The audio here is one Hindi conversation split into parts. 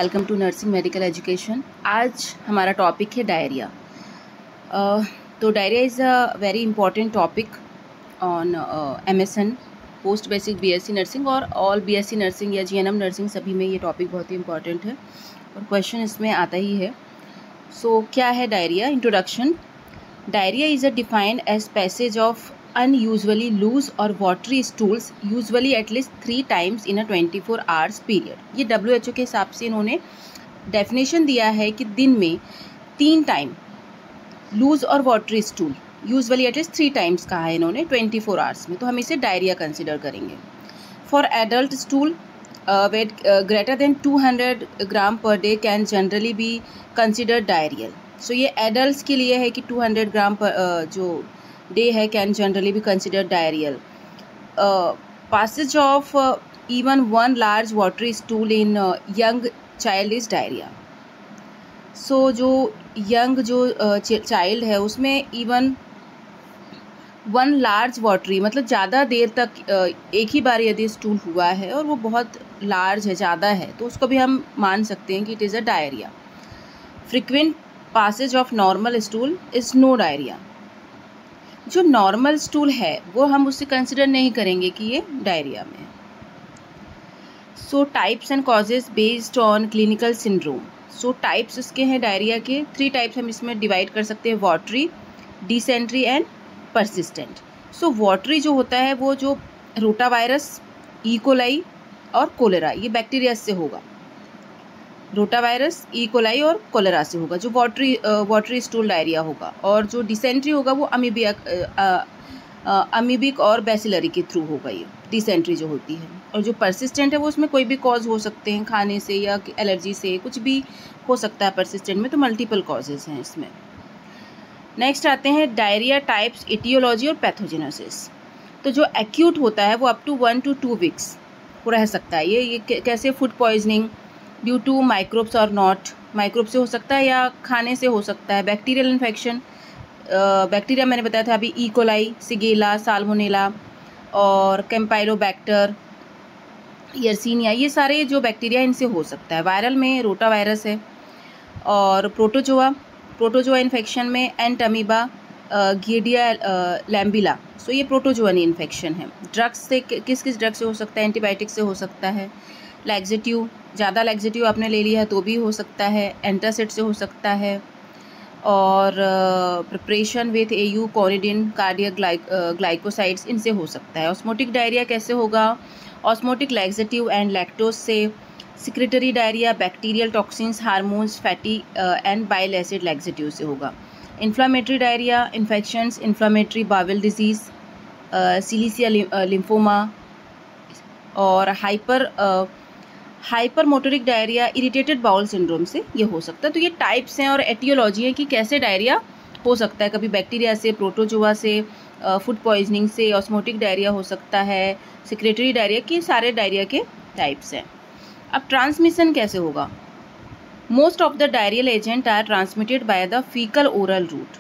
Welcome to nursing medical education. आज हमारा टॉपिक है डायरिया। तो diarrhoea is a very important topic on MSN post basic BSc nursing और ऑल BSc नर्सिंग या GNM नर्सिंग, सभी में ये टॉपिक बहुत ही इंपॉर्टेंट है और क्वेश्चन इसमें आता ही है। सो क्या है diarrhoea? Introduction. Diarrhoea is a defined as passage of unusually loose or watery stools usually at least 3 times in a 24 hours period। ये WHO के हिसाब से इन्होंने डेफिनेशन दिया है कि दिन में 3 टाइम लूज और watery stool usually at least 3 times कहा है इन्होंने 24 आवर्स में, तो हम इसे डायरिया कंसिडर करेंगे। For adult stool weight greater than 200 gram per day can generally be considered diarrhoeal. So ये एडल्ट के लिए है कि 200 ग्राम पर जो डे है can generally be considered diarrhoeal. passage of even one large watery stool in young child is diarrhea। सो जो यंग जो चाइल्ड है उसमें इवन वन लार्ज वाटरी मतलब ज़्यादा देर तक एक ही बार यदि स्टूल हुआ है और वो बहुत लार्ज है, ज़्यादा है, तो उसको भी हम मान सकते हैं कि it is a diarrhoea. Frequent passage of normal stool is no diarrhoea. जो नॉर्मल स्टूल है वो हम उससे कंसिडर नहीं करेंगे कि ये डायरिया में है। सो types and causes based on clinical syndrome. So types इसके हैं डायरिया के 3 टाइप्स हम इसमें डिवाइड कर सकते हैं, watery, dysentery and persistent. So watery जो होता है वो जो रोटा वायरस, ई कोलाई और कोलेरा, ये बैक्टीरिया से होगा। रोटा वायरस, ई कोलाई और कोलेरा से होगा जो वाटरी स्टूल डायरिया होगा। और जो डिसेंट्री होगा वो अमीबिक और बैसिलरी के थ्रू होगा, ये डिसेंट्री जो होती है। और जो परसिस्टेंट है वो उसमें कोई भी कॉज हो सकते हैं, खाने से या एलर्जी से, कुछ भी हो सकता है परसिस्टेंट में, तो मल्टीपल कॉजेज़ हैं इसमें। नेक्स्ट आते हैं डायरिया टाइप्स, इटियोलॉजी और पैथोजेनेसिस। तो जो एक्यूट होता है वो अप टू 1 to 2 वीक्स रह सकता है। ये कैसे? Food poisoning due to microbes और नॉट, माइक्रोब से हो सकता है या खाने से हो सकता है। बैक्टीरियल इन्फेक्शन, बैक्टीरिया मैंने बताया था अभी, ई कोलाई, सिगेला, साल्मोनेला और कैम्पाइलोबैक्टर, यर्सीनिया, ये सारे जो बैक्टीरिया इनसे हो सकता है। वायरल में रोटा वायरस है। और प्रोटोजोआ इन्फेक्शन में एंटमीबा, गिडिया लैम्बिला, सो ये प्रोटोजोअनी इन्फेक्शन है। ड्रग्स से किस ड्रग से हो सकता है? एंटीबायोटिक से हो सकता है। लैक्सेटिव, ज़्यादा लैक्सेटिव आपने ले लिया है तो भी हो सकता है। एंटासिड से हो सकता है। और preparation with AU, quinidine, cardiac glycosides, इनसे हो सकता है। ऑस्मोटिक डायरिया कैसे होगा? ऑस्मोटिक लैक्सेटिव एंड लैक्टोज से। Secretory diarrhoea bacterial toxins, hormones, fatty and bile acid laxative से होगा। Inflammatory diarrhoea, infections, inflammatory bowel disease, सिलिसिया लिम्फोमा। और hyper motoric diarrhoea irritated bowel syndrome से ये हो सकता है। तो ये टाइप्स हैं और एटियोलॉजी है कि कैसे डायरिया हो सकता है। कभी बैक्टीरिया से, प्रोटोजोआ से, फूड पॉइजनिंग से, ऑस्मोटिक डायरिया हो सकता है, सिक्रेटरी डायरिया, के सारे डायरिया के टाइप्स हैं। अब ट्रांसमिशन कैसे होगा? Most of the diarrhoeal agent are transmitted by the faecal oral route.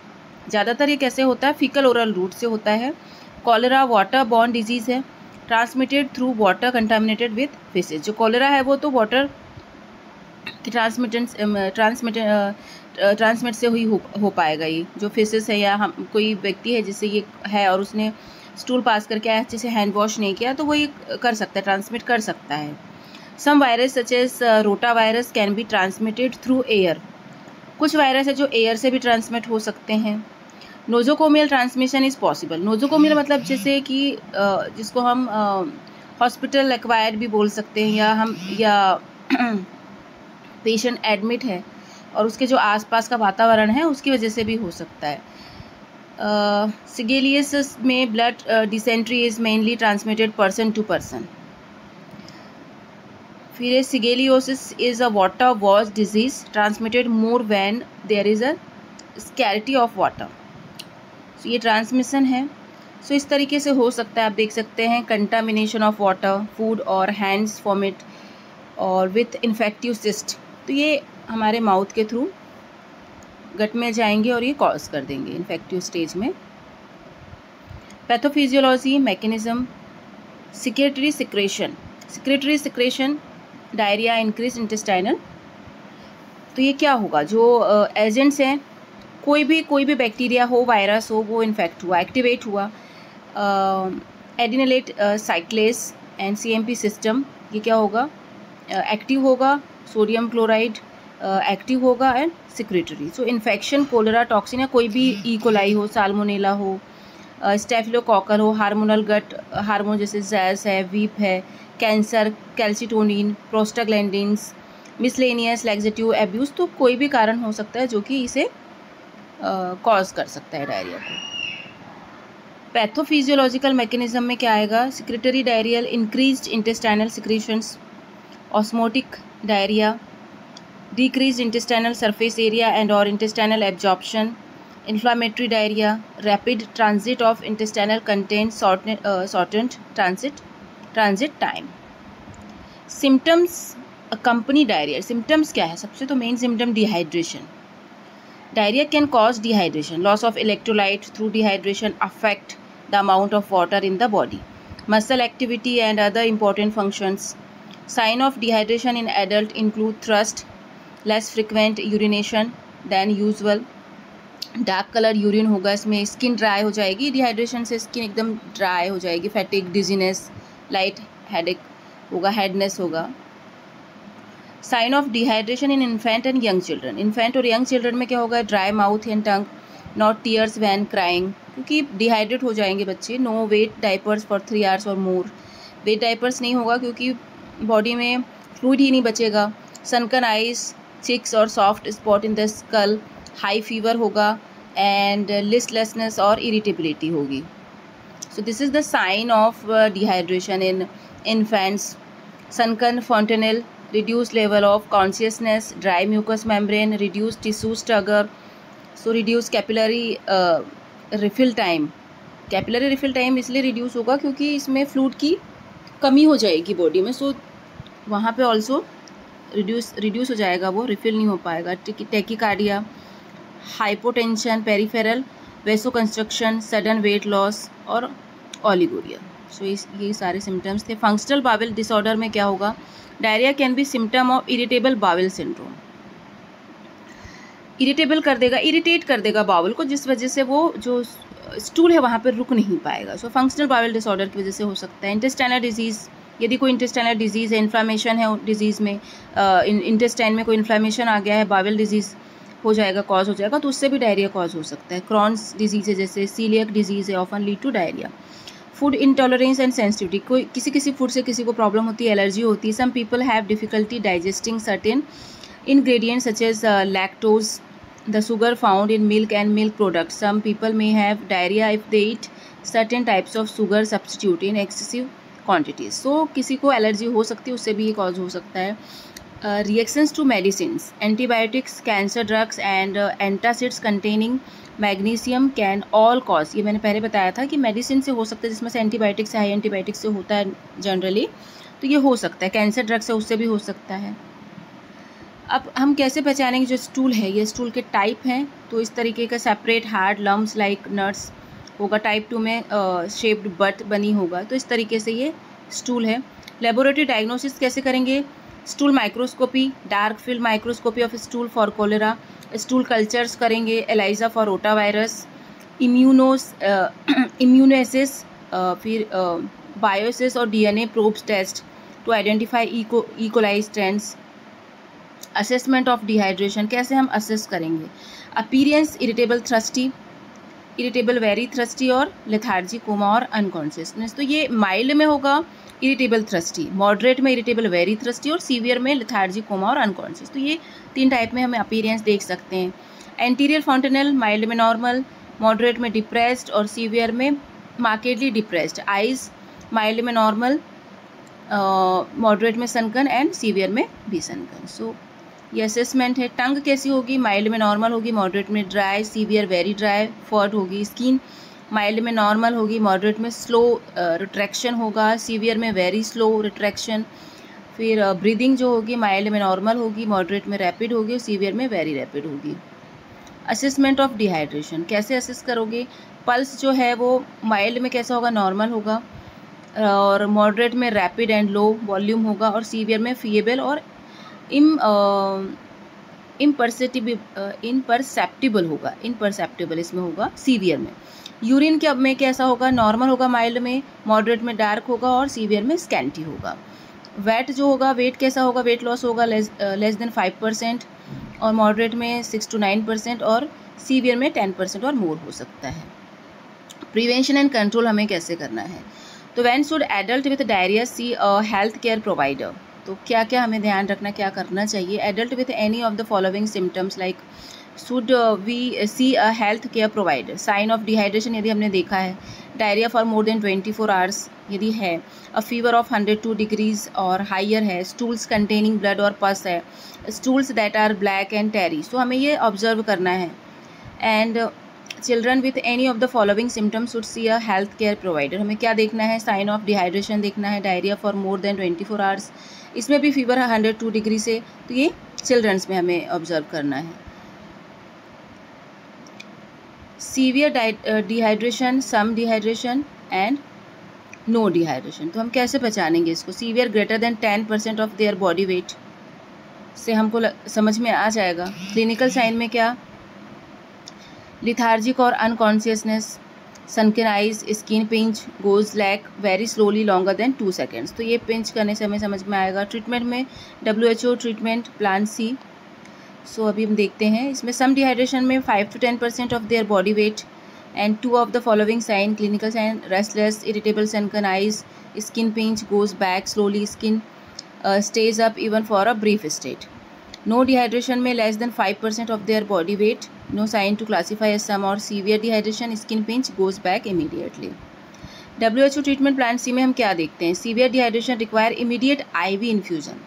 ज़्यादातर ये कैसे होता है? फीकल ओरल रूट से होता है। कॉलेरा वाटर बॉर्न डिजीज़ है, transmitted through water contaminated with faces. जो कॉलेरा है वो तो वाटर की ट्रांसमिट से हुई हो पाएगा। ये जो फेसेस है या हम कोई व्यक्ति है जिससे ये है और उसने स्टूल पास करके आया, अच्छे से हैंड वॉश नहीं किया, तो वो ये कर सकता है, ट्रांसमिट कर सकता है। Some virus such as rota virus can be transmitted through air. कुछ वायरस है जो एयर से भी ट्रांसमिट हो सकते हैं। Nosocomial transmission is possible. Nosocomial मतलब जैसे कि जिसको हम हॉस्पिटल एक्वायर्ड भी बोल सकते हैं, या पेशेंट एडमिट है और उसके जो आसपास का वातावरण है उसकी वजह से भी हो सकता है। सिगेलियस में blood dysentery is mainly transmitted person to person. फिर shigellosis is a water wash disease transmitted more when there is a scarcity of water. So ये ट्रांसमिशन है। सो इस तरीके से हो सकता है। आप देख सकते हैं कंटामिनेशन ऑफ वाटर, फूड और हैंड्स फ्रॉम इट और विथ इन्फेक्टिव सिस्ट, तो ये हमारे माउथ के थ्रू गट में जाएंगे और ये कॉज कर देंगे इन्फेक्टिव स्टेज में। Pathophysiology, mechanism, secretory secretion diarrhoea, increase intestinal तो ये क्या होगा, जो एजेंट्स हैं, कोई भी बैक्टीरिया हो, वायरस हो, वो इन्फेक्ट हुआ, एक्टिवेट हुआ, adenylate cyclase and CMP system, ये क्या होगा, एक्टिव होगा, सोडियम क्लोराइड एक्टिव होगा and secretory. So infection, cholera, toxin या कोई भी ई कोलाई हो, साल्मोनेला हो, स्टेफिलोकोकल हो, हार्मोनल गट हार्मोन जैसे जैस है, वीप है, cancer, calcitonin, prostaglandins, miscellaneous laxative abuse, तो कोई भी कारण हो सकता है जो कि इसे कॉज कर सकता है डायरिया को। पैथोफिजियोलॉजिकल मैकेनिज्म में क्या आएगा, secretory diarrhoeal, increased intestinal secretions, osmotic diarrhoea, decreased intestinal surface area and or intestinal absorption, inflammatory diarrhea, rapid transit of intestinal content, shortened transit time. Symptoms accompany diarrhea. Symptoms क्या है, सबसे तो main symptom dehydration. Diarrhea can cause dehydration. Loss of electrolyte through dehydration affect the amount of water in the body. Muscle activity and other important functions. Sign of dehydration in adult include thirst, less frequent urination than usual, dark colour urine होगा, इसमें स्किन ड्राई हो जाएगी, डिहाइड्रेशन से स्किन एकदम ड्राई हो जाएगी, फैटिक, डिजीनेस, लाइट हेडेक होगा, हेडनेस होगा. Sign of dehydration in infant and young children. Infant और यंग चिल्ड्रन में क्या होगा, dry mouth and tongue, not tears when crying, क्योंकि डिहाइड्रेट हो जाएंगे बच्चे. No wet diapers for 3 hours और मोर. वेट डाइपर्स नहीं होगा क्योंकि बॉडी में फ्लूइड ही नहीं बचेगा. सनकन आइज, चिक्स और soft spot in the skull, high fever होगा एंड लिस्टलेसनेस और इरिटेबिलिटी होगी. So this is the sign of dehydration in infants. Sunken fontanelle, reduced level of consciousness, dry mucous membrane, reduced tissue struggle, so reduced capillary refill time. Capillary refill time इसलिए रिड्यूस होगा क्योंकि इसमें फ्लूइड की कमी हो जाएगी बॉडी में, सो वहाँ पे ऑल्सो रिड्यूस हो जाएगा, वो रिफिल नहीं हो पाएगा. Tachycardia, hypotension, peripheral वेसो construction, sudden weight loss और ओलिगोरिया. सो ये सारे सिम्टम्स थे. फंक्शनल बावेल डिसऑर्डर में क्या होगा, diarrhoea can be symptom of irritable bowel syndrome. Irritable कर देगा, इरिटेट कर देगा बाउल को, जिस वजह से वो जो स्टूल है वहाँ पर रुक नहीं पाएगा. सो फंक्शनल बावेल डिसऑर्डर की वजह से हो सकता है. इंटेस्टाइनल डिजीज़, यदि कोई इंटेस्टाइनल डिजीज़ है, इन्फ्लामेशन है डिजीज़ में, इंटेस्टाइन में कोई इन्फ्लामेशन आ गया है, बावेल डिजीज़ हो जाएगा, कॉज हो जाएगा, तो उससे भी डायरिया कॉज हो सकता है. क्रॉन्स डिजीज़ है जैसे सीलियक डिजीज़ है, often lead to diarrhoea. Food intolerance and sensitivity, कोई किसी फूड से किसी को प्रॉब्लम होती है, एलर्जी होती है. Some people have difficulty digesting certain ingredients such as lactose, the sugar found in milk and milk products. Some people may have diarrhea if they eat certain types of sugar substitute in excessive quantities. So किसी को एलर्जी हो सकती है, उससे भी ये कॉज हो सकता है. Reactions to medicines, antibiotics, cancer drugs and antacids containing magnesium can all cause. ये मैंने पहले बताया था कि मेडिसिन से हो सकता है, जिसमें से एंटीबायोटिक्स है, हाई एंटीबायोटिक्स से होता है जनरली, तो ये हो सकता है. कैंसर ड्रग से उससे भी हो सकता है. अब हम कैसे पहचानेंगे जो स्टूल है, ये स्टूल के टाइप हैं, तो इस तरीके का separate hard lumps like nuts होगा. टाइप 2 में शेप्ड बट बनी होगा, तो इस तरीके से ये स्टूल है. लेबोरेटरी डायग्नोसिस कैसे करेंगे, stool microscopy, dark field microscopy of stool for cholera, stool cultures करेंगे, ELISA for rotavirus, immunoassays, फिर बायोसिस और DNA probes test to identify E coli strands. Assessment of dehydration, कैसे हम असेस करेंगे. Appearance, irritable thirsty, irritable very thirsty और लेथार्जी, कोमा और अनकॉन्शियसनेस. तो ये माइल्ड में होगा इरिटेबल थ्रस्टी, मॉडरेट में इरिटेबल वेरी थ्रस्टी और सीवियर में लेथार्जी, कोमा और अनकॉन्शियस. तो ये 3 टाइप में हमें अपीरियंस देख सकते हैं. एंटीरियर फॉन्टेनल, माइल्ड में नॉर्मल, मॉडरेट में डिप्रेस्ड और सीवियर में मार्केडली डिप्रेस्ड. आइज, माइल्ड में नॉर्मल, मॉडरेट में सनकन एंड सीवियर में भी सनकन. सो ये असेसमेंट है. टंग कैसी होगी, माइल्ड में नॉर्मल होगी, मॉडरेट में ड्राई, सीवियर वेरी ड्राई, फर्ड होगी. स्किन माइल्ड में नॉर्मल होगी, मॉडरेट में स्लो रिट्रैक्शन होगा, सीवियर में वेरी स्लो रिट्रैक्शन. फिर ब्रीदिंग जो होगी माइल्ड में नॉर्मल होगी, मॉडरेट में रैपिड होगी और सीवियर में वेरी रैपिड होगी. असेसमेंट ऑफ डिहाइड्रेशन, कैसे असेस करोगे. पल्स जो है वो माइल्ड में कैसा होगा, नॉर्मल होगा, और मॉडरेट में रैपिड एंड लो वॉल्यूम होगा, और सीवियर में फीएबल और इनपरसेप्टिबल होगा, इनपरसेप्टिबल इसमें होगा सीवियर में। यूरिन के अब में कैसा होगा, नॉर्मल होगा, माइल्ड में, मॉडरेट में डार्क होगा और सीवियर में स्कैंटी होगा। वेट जो होगा, वेट कैसा होगा, वेट लॉस होगा लेस देन 5% और मॉडरेट में 6 to 9% और सीवियर में 10% और मोर हो सकता है। प्रिवेंशन एंड कंट्रोल हमें कैसे करना है, तो when should adult with diarrhoea see a health care provider, तो क्या क्या हमें ध्यान रखना, क्या करना चाहिए। Adult with any of the following symptoms like should we see a health care provider. Sign of dehydration यदि हमने देखा है, diarrhoea for more than 24 hours यदि है, अ फीवर ऑफ 102 डिग्रीज और हाइयर है, स्टूल्स कंटेनिंग ब्लड और पस है, stools that are black and टेरी, सो हमें ये ऑब्जर्व करना है। And children with any of the following symptoms should see a health care provider. हमें क्या देखना है, साइन ऑफ डिहाइड्रेशन देखना है, diarrhoea for more than 24 hours, इसमें भी फीवर है 102 डिग्री से, तो ये चिल्ड्रंस में हमें ऑब्जर्व करना है। Severe dehydration, some dehydration and no dehydration, तो हम कैसे पहचानेंगे इसको। Severe greater than 10% of their body weight से हमको समझ में आ जाएगा। क्लिनिकल साइन में क्या, लिथार्जिक और unconsciousness, sunken eyes, skin pinch, goes back very slowly longer than 2 seconds, तो ये पिंच करने से हमें समझ में आएगा। ट्रीटमेंट में WHO ट्रीटमेंट प्लान सी, सो अभी हम देखते हैं इसमें सम डिहाइड्रेशन में 5 to 10% of their body weight and 2 of the following sign, clinical sign restless, irritable sunken eyes, skin pinch, goes back slowly, skin stage up even for a brief state. No dehydration में less than 5% of their body weight, no sign to classify as some और severe dehydration, skin pinch, goes back immediately. WHO treatment plan C में हम क्या देखते हैं, severe dehydration require immediate IV infusion,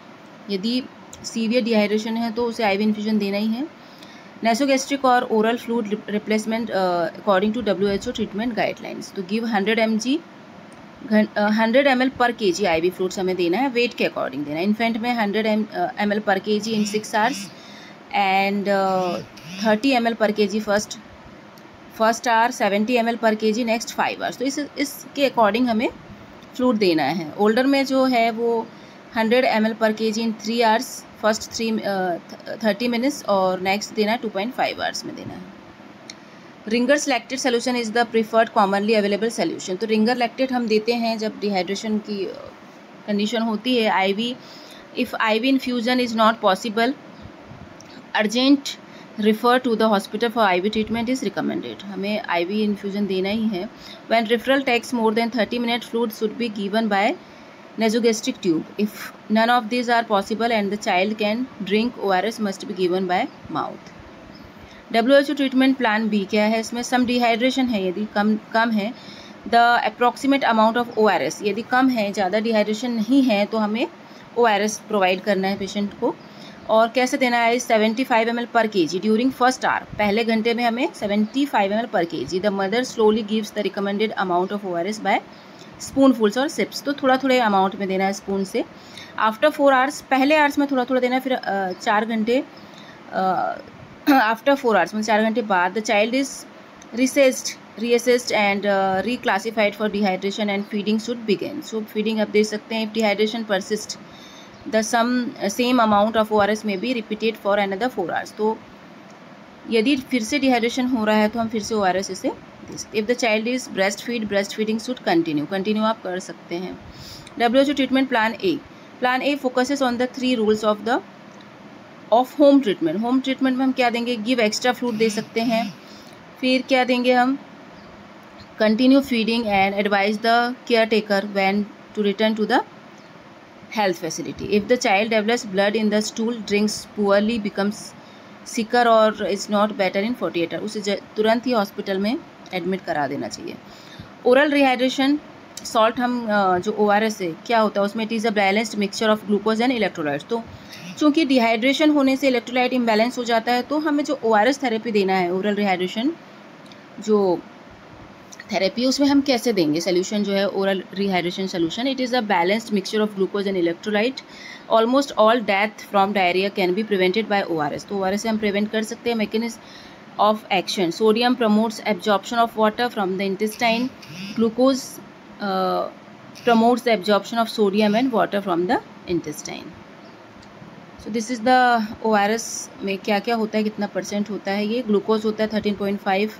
यदि सीवियर डिहाइड्रेशन है तो उसे IV इन्फ्यूजन देना ही है। नेसोगैस्ट्रिक और oral fluid replacement according to WHO treatment guidelines, तो गिव 100 ml पर kg IV फ्लूइड्स हमें देना है, वेट के अकॉर्डिंग देना है। इन्फेंट में 100 ml पर kg in 6 hours and 30 ml पर kg फर्स्ट आवर, 70 ml पर kg नेक्स्ट 5 hours, तो इसके अकॉर्डिंग हमें फ्लूइड देना है। ओल्डर में जो है वो 100 ml पर kg इन 3 hours, फर्स्ट 30 minutes और नेक्स्ट देना है 2.5 hours में देना है। Ringers lactate solution is the preferred commonly available solution, तो रिंगर लैक्टेट हम देते हैं जब डिहाइड्रेशन की कंडीशन होती है। IV if IV infusion is not possible, urgent refer to the hospital for IV treatment is recommended, हमें IV इन्फ्यूजन देना ही है। When referral takes more than 30 minutes, fluid should be given by nasogastric tube. If none of these are possible and the child can drink, ORS must be given by mouth. WHO treatment plan B क्या है, इसमें सम डिहाइड्रेशन है यदि कम है, the approximate amount of ORS, यदि कम है, ज़्यादा डिहाइड्रेशन नहीं है तो हमें ORS प्रोवाइड करना है पेशेंट को। और कैसे देना है, 75 ml पर kg ड्यूरिंग फर्स्ट आवर, पहले घंटे में हमें 75 ml पर kg। The mother slowly gives the recommended amount of ORS by spoonfuls और सिप्स, तो थोड़ा थोड़ा अमाउंट में देना है स्पून से। आफ्टर 4 hours, पहले आवर्स में थोड़ा थोड़ा देना है, फिर 4 घंटे आफ्टर 4 hours मतलब 4 घंटे बाद the child is reassessed and reclassified for dehydration and feeding should begin, so feeding आप दे सकते हैं। If dehydration persist the same amount of ORS में be repeated for another 4 hours, तो यदि फिर से डिहाइड्रेशन हो रहा है तो हम फिर से ORS इसे दे सकते। If the child is breast feeding should continue आप कर सकते हैं। WHO treatment plan A focuses on the 3 rules of home treatment. Home treatment में हम क्या देंगे, गिव एक्स्ट्रा फ्लूइड दे सकते हैं, फिर क्या देंगे हम, continue feeding and advise the care taker when to return to the health facility. If the child develops blood in the stool, drinks poorly, becomes sicker और is not better in 48 hours, उसे तुरंत ही हॉस्पिटल में एडमिट करा देना चाहिए। ओरल रिहाइड्रेशन सॉल्ट हम जो ORS है क्या होता है उसमें, it is a balanced mixture of glucose and electrolytes, तो चूँकि डिहाइड्रेशन होने से इलेक्ट्रोलाइट इम्बैलेंस हो जाता है तो हमें जो ORS थेरेपी देना है, ओरल रिहाइड्रेशन जो थेरेपी, उसमें हम कैसे देंगे सोल्यूशन जो है oral rehydration solution, it is a balanced mixture of glucose and electrolyte. Almost all death from diarrhoea can be prevented by ORS, तो ORS से हम प्रिवेंट कर सकते हैं। Mechanism of action, sodium promotes absorption of water from the intestine, glucose promotes the absorption of sodium and water from the intestine. So this is the ORS में क्या क्या होता है, कितना % होता है। ये ग्लूकोज होता है 13.5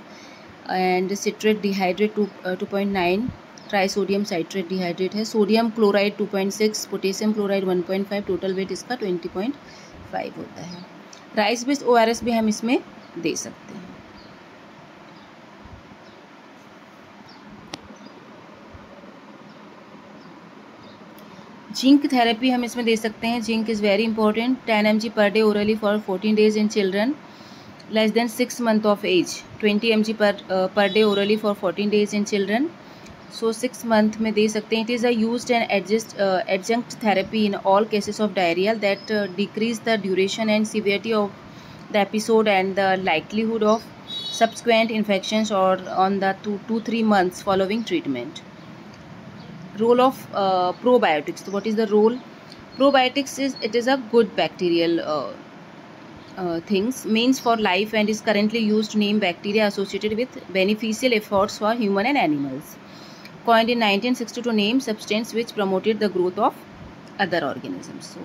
and citrate dihydrate 2.9, trisodium citrate dihydrate है, sodium chloride 2.6, potassium chloride 1.5, total weight इसका 20.5 होता है। राइस बेस्ड ORS भी हम इसमें दे सकते हैं। जिंक थेरेपी हम इसमें दे सकते हैं। Zinc is very important, 10 mg per day orally for 14 days in children less than 6 months of age, 20 mg per day orally for 14 days in children. So 6 month में दे सकते हैं। It is a used and adjunct therapy in all cases of diarrhoea that decrease the duration and severity of the episode and the likelihood of subsequent infections or on the 2-3 months following treatment. Role of probiotics. So what is the role? Probiotics is a good bacterial things, means for life, and is currently used to name bacteria associated with beneficial efforts for human and animals. Coined in 1960 to name substance which promoted the growth of other organisms. So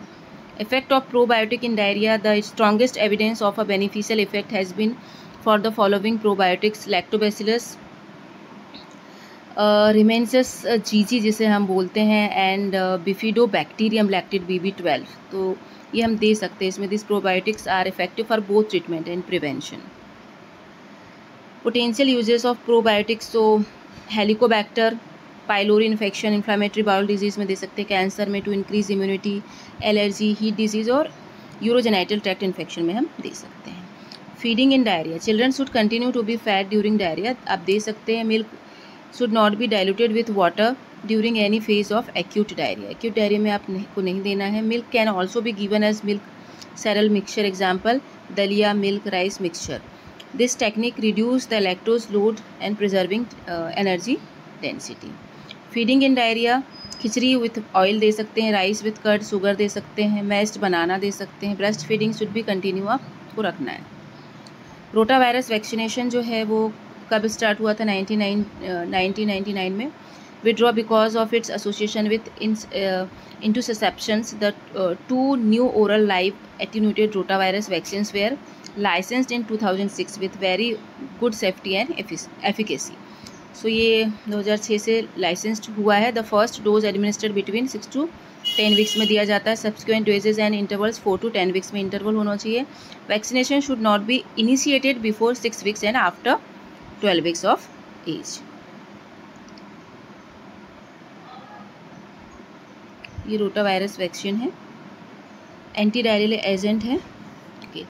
effect of probiotic in diarrhea. The strongest evidence of a beneficial effect has been for the following probiotics: lactobacillus रिमेंसस जीजी जिसे हम बोलते हैं, एंड बिफिडोबैक्टीरियम लैक्टिड BB12। तो ये हम दे सकते हैं इसमें। This probiotics are effective for both treatment and prevention. Potential uses of probiotics, तो Helicobacter pylori infection, inflammatory bowel disease में दे सकते हैं, कैंसर में, to increase immunity, allergy, heat disease और यूरोजेनाइटल ट्रैक्ट इन्फेक्शन में हम दे सकते हैं। Feeding in diarrhoea, children should continue to be fed during diarrhoea. आप दे सकते हैं। Milk should not be diluted with water during any phase of acute diarrhea. Acute diarrhea में आपको नहीं देना है। Milk can also be given as milk cereal mixture, example dalia milk rice mixture. This technique reduce the lactose load and preserving energy density. Feeding in diarrhea, khichdi with oil दे सकते हैं, राइस with curd, शुगर दे सकते हैं, मैश्ड बनाना दे सकते हैं। ब्रेस्ट फीडिंग शुड भी कंटिन्यू आपको रखना है। रोटा वायरस वैक्सीनेशन जो है वो कब स्टार्ट हुआ था? 1999 में। Withdraw because of its association with intussusceptions. The 2 new oral live attenuated rota virus vaccines were licensed in 2006 with very good safety and efficacy. So ये 2006 से लाइसेंस्ड हुआ है। The first dose administered between 6 to 10 weeks में दिया जाता है। Subsequent doses and intervals 4 to 10 weeks में इंटरवल होना चाहिए। Vaccination should not be initiated before 6 weeks and after 12 weeks of age। ये रोटा वायरस वैक्सीन है, एंटी डायरियल एजेंट है।